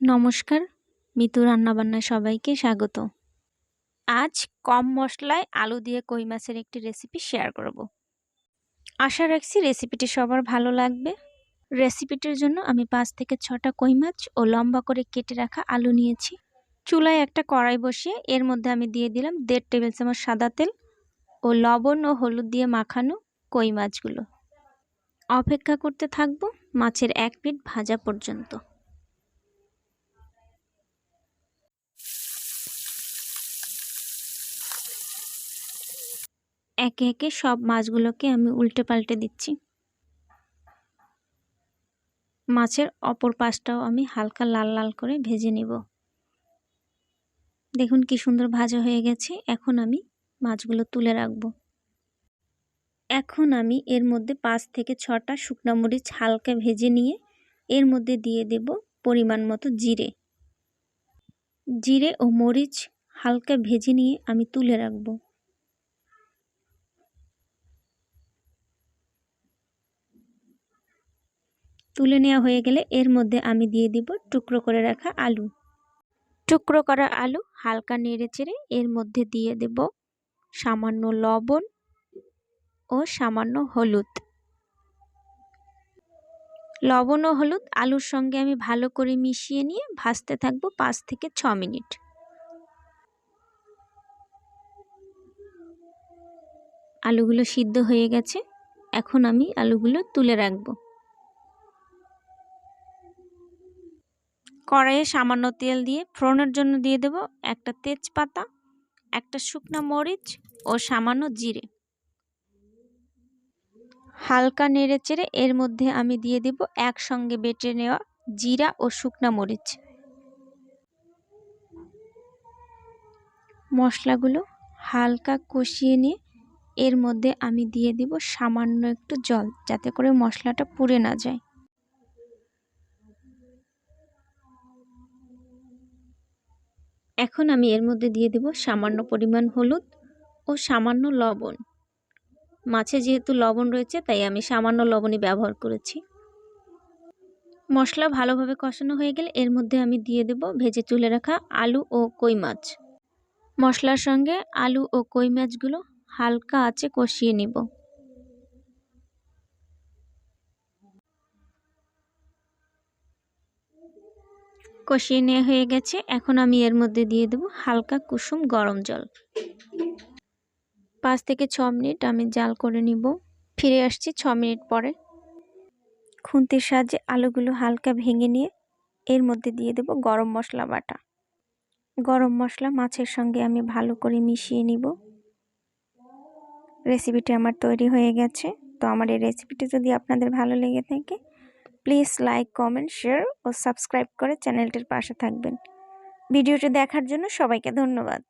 নমস্কার, মিতুর রান্নাবান্নায় সবাইকে স্বাগত। আজ কম মশলায় আলু দিয়ে কই মাছের একটি রেসিপি শেয়ার করব। আশা রাখছি রেসিপিটি সবার ভালো লাগবে। রেসিপিটির জন্য আমি 5 থেকে 6টা কই মাছ ও লম্বা করে কেটে রাখা আলু নিয়েছি। চুলায় একটা কড়াই বসিয়ে এর মধ্যে আমি দিয়ে দিলাম 1.5 টেবিল চামচ সাদা তেল ও লবণ ও হলুদ দিয়ে মাখানো কই মাছগুলো। অপেক্ষা করতে থাকবো মাছের 1 পিঠ ভাজা পর্যন্ত। একে একে সব মাছগুলোকে আমি উল্টে পাল্টে দিচ্ছি। মাছের অপর পাশটাও আমি হালকা লাল লাল করে ভেজে নেব। দেখুন কি সুন্দর ভাজা হয়ে গেছে। এখন আমি মাছগুলো তুলে রাখবো। এখন আমি এর মধ্যে 5 থেকে 6টা শুকনো মরিচ হালকা ভেজে নিয়ে এর মধ্যে দিয়ে দেব পরিমাণ মতো জিরে। জিরে ও মরিচ হালকা ভেজে নিয়ে আমি তুলে রাখবো। তুলে নেওয়া হয়ে গেলে এর মধ্যে আমি দিয়ে দিব টুকরো করে রাখা আলু। টুকরো করা আলু হালকা নেড়েচেড়ে এর মধ্যে দিয়ে দেব সামান্য লবণ ও সামান্য হলুদ। লবণ ও হলুদ আলুর সঙ্গে আমি ভালো করে মিশিয়ে নিয়ে ভাজতে থাকবো 5 থেকে 6 মিনিট। আলুগুলো সিদ্ধ হয়ে গেছে। এখন আমি আলুগুলো তুলে রাখবো। কড়াইয়ে সামান্য তেল দিয়ে ফোড়নের জন্য দিয়ে দেব একটা তেজপাতা, একটা শুকনো মরিচ ও সামান্য জিরে। হালকা নেড়েচেড়ে এর মধ্যে আমি দিয়ে দেব একসঙ্গে বেটে নেওয়া জিরা ও শুকনো মরিচ। মশলাগুলো হালকা কষিয়ে নিয়ে এর মধ্যে আমি দিয়ে দিব সামান্য একটু জল, যাতে করে মশলাটা পুড়ে না যায়। এখন আমি এর মধ্যে দিয়ে দেব সামান্য পরিমাণ হলুদ ও সামান্য লবণ। মাছে যেহেতু লবণ রয়েছে তাই আমি সামান্য লবণই ব্যবহার করেছি। মশলা ভালোভাবে কষানো হয়ে গেলে এর মধ্যে আমি দিয়ে দেব ভেজে তুলে রাখা আলু ও কই মাছ। মশলার সঙ্গে আলু ও কই মাছগুলো হালকা আঁচে কষিয়ে নিব। কষিয়ে নেওয়া হয়ে গেছে। এখন আমি এর মধ্যে দিয়ে দেব হালকা কুসুম গরম জল। 5 থেকে 6 মিনিট আমি জাল করে নিব। ফিরে আসছি 6 মিনিট পরে। খুন্তির সাহায্যে আলুগুলো হালকা ভেঙে নিয়ে এর মধ্যে দিয়ে দেব গরম মশলা বাটা। গরম মশলা মাছের সঙ্গে আমি ভালো করে মিশিয়ে নিব। রেসিপিটি আমার তৈরি হয়ে গেছে। তো আমার এই রেসিপিটি যদি আপনাদের ভালো লেগে থাকে প্লিজ লাইক, কমেন্ট, শেয়ার ও সাবস্ক্রাইব করে চ্যানেলটির পাশে থাকবেন। ভিডিওটি দেখার জন্য সবাইকে ধন্যবাদ।